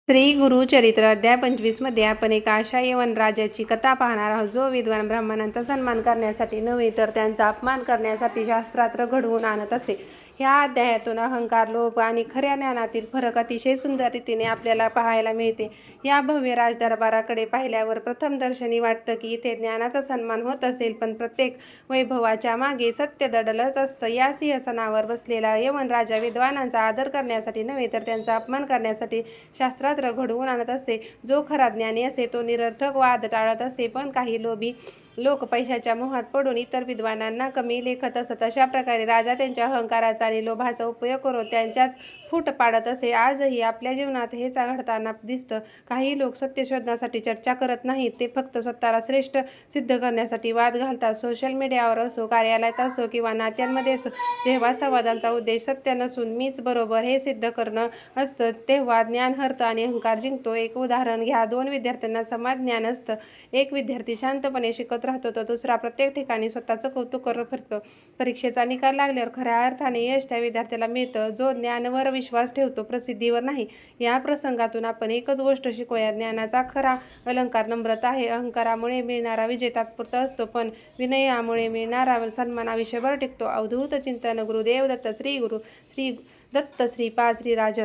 श्री गुरुचरित्र अध्याय 25 मध्ये आपण एका अशा यवनराजाची कथा पाहणार आहोत जो विद्वान ब्राह्मणांचा सन्मान करण्यासाठी नव्हे तर त्यांचा अपमान करण्यासाठी शास्त्रार्थ घडवून आणत असे. ह्या अध्यायातून अहंकार, लोभ आणि खऱ्या ज्ञानातील फरक अतिशय सुंदर रीतीने आपल्याला पाहायला मिळते. या भव्य राजदरबाराकडे पाहिल्यावर प्रथम दर्शनी वाटतं की इथे ज्ञानाचा सन्मान होत असेल, पण प्रत्येक वैभवाच्या मागे सत्य दडलंच असतं. या सिंहासनावर बसलेला यवनराजा विद्वानांचा आदर करण्यासाठी नव्हे तर त्यांचा अपमान करण्यासाठी शास्त्रार्थ घडवून आणत असे. जो खरा ज्ञानी असे तो निरर्थक वाद टाळत असे, पण काही लोभी लोक पैशाच्या मोहात पडून इतर विद्वानांना कमी लेखत असत. अशा प्रकारे राजा त्यांच्या अहंकाराचा आणि लोभाचा उपयोग करून त्यांच्याच फूट पाडत असे. आजही आपल्या जीवनात हेच घडताना दिसतं. काही लोक सत्य शोधण्यासाठी चर्चा करत नाहीत, ते फक्त स्वतःला श्रेष्ठ सिद्ध करण्यासाठी वाद घालतात. सोशल मीडियावर असो, कार्यालयात असो किंवा नात्यांमध्ये असो, जेव्हा संवादांचा उद्देश सत्य नसून मीच बरोबर हे सिद्ध करणं असतं, तेव्हा ज्ञान हरतं आणि अहंकार जिंकतो. एक उदाहरण घ्या. दोन विद्यार्थ्यांना समान ज्ञान असतं. एक विद्यार्थी शांतपणे शिकत राहतो तर दुसरा प्रत्येक ठिकाणी स्वतःचं कौतुक करत फिरतो. परीक्षेचा निकाल लागल्यावर खऱ्या अर्थाने यश त्या विद्यार्थ्याला मिळतं जो ज्ञानावर विश्वास ठेवतो, प्रसिद्धीवर नाही. या प्रसंगातून आपण एकच गोष्ट शिकूया. ज्ञानाचा खरा अलंकार नम्रता आहे. अहंकारामुळे मिळणारा विजय तात्पुरता असतो, पण विनयामुळे मिळणारा सन्मान आयुष्यभर टिकतो. अवधूत चिंतन. गुरुदेव दत्त. श्री गुरु श्री दत्त. श्रीपाद श्री राज.